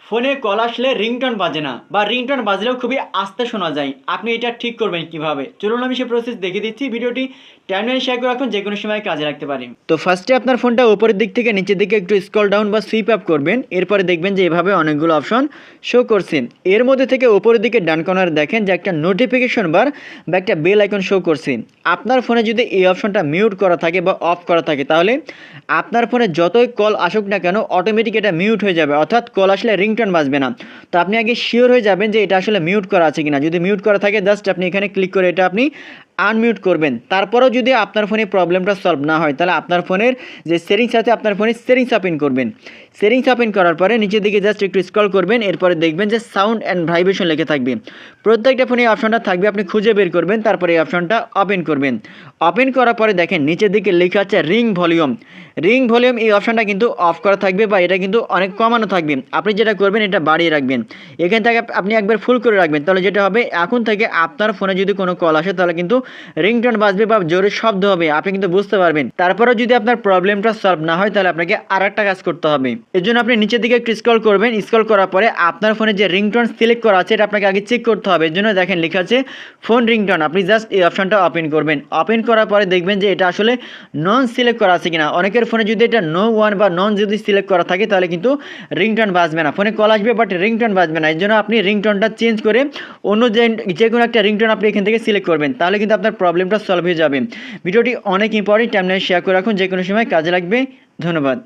ফোনে কল আসলে রিংটোন বাজে না বা রিংটোন বাজলেও খুবই আস্তে শোনা যায়। আপনি এটা ঠিক করবেন কিভাবে, চলুন আমি সেই প্রসেস দেখিয়ে দিচ্ছি। ভিডিওটি টাইমলাইনে শেয়ার করে রাখুন, যে কোনো সময় কাজে লাগতে পারে। তো ফার্স্টে আপনার ফোনটা উপরের দিক থেকে নিচের দিকে একটু স্ক্রল ডাউন বা সুইপ আপ করবেন। এরপরে দেখবেন যে এভাবে অনেকগুলো অপশন শো করছে। এর মধ্যে থেকে উপরের দিকে ডান কর্নারে দেখেন যে একটা নোটিফিকেশন বার বা একটা বেল আইকন শো করছে। আপনার ফোনে যদি এই অপশনটা মিউট করা থাকে বা অফ করা থাকে, তাহলে আপনার ফোনে যতই কল আসুক না কেন অটোমেটিক এটা মিউট হয়ে যাবে, অর্থাৎ কল আসলে রিংটোন বাজবে না। তো আপনি আগে শিওর হয়ে যাবেন যে এটা আসলে মিউট করা আছে কিনা। যদি মিউট করা থাকে জাস্ট আপনি এখানে ক্লিক করে এটা আপনি আনমিউট করবেন। তারপরেও যদি আপনার ফোনে প্রবলেমটা সলভ না হয়, তাহলে আপনার ফোনের যে সেটিংস আছে আপনার ফোনে সেটিংস ওপেন করবেন। সেটিংস ওপেন করার পরে নিচের দিকে জাস্ট একটু স্ক্রল করবেন। এরপরে দেখবেন যে সাউন্ড অ্যান্ড ভাইব্রেশন লেখা থাকবে। প্রত্যেকটা ফোনে এই অপশনটা থাকবে, আপনি খুঁজে বের করবেন, তারপরে এই অপশনটা ওপেন করবেন। ওপেন করার পরে দেখেন নিচের দিকে লেখা আছে রিং ভলিউম। রিং ভলিউম এই অপশনটা কিন্তু অফ করা থাকবে বা এটা কিন্তু অনেক কমানো থাকবে। আপনি যেটা করবেন এটা বাড়িয়ে রাখবেন। এখান থেকে আপনি একবার ফুল করে রাখবেন, তাহলে যেটা হবে এখন থেকে আপনার ফোনে যদি কোনো কল আসে তাহলে কিন্তু রিংটোন বাজবে বা জোরে শব্দ হবে, আপনি কিন্তু বুঝতে পারবেন। তারপরেও যদি আপনার প্রবলেমটা সলভ না হয় তাহলে আপনাকে আর একটা কাজ করতে হবে। এর জন্য আপনি নিচের দিকে একটু স্ক্রল করবেন। স্ক্রল করার পরে আপনার ফোনে যে রিংটোন সিলেক্ট করা আছে এটা আপনাকে আগে চেক করতে হবে। এর জন্য দেখেন লেখা আছে ফোন রিংটোন, আপনি জাস্ট এই অপশনটা ওপেন করবেন। ওপেন করার পরে দেখবেন যে এটা আসলে নন সিলেক্ট করা আছে কিনা। অনেকের ফোনে যদি এটা নো ওয়ান বা নন যদি সিলেক্ট করা থাকে তাহলে কিন্তু রিংটোন বাজবে না, ফোনে কল আসবে বাট রিংটোন বাজবে না। এর জন্য আপনি রিংটোনটা চেঞ্জ করে অন্য যে কোনো একটা রিংটোন আপনি এখান থেকে সিলেক্ট করবেন, তাহলে কিন্তু আপনার প্রবলেমটা সলভ হয়ে যাবে। ভিডিওটি অনেক ইম্পর্টেন্ট, টাইমলাইনে শেয়ার করে রাখুন, যে কোনো সময় কাজে লাগবে। ধন্যবাদ।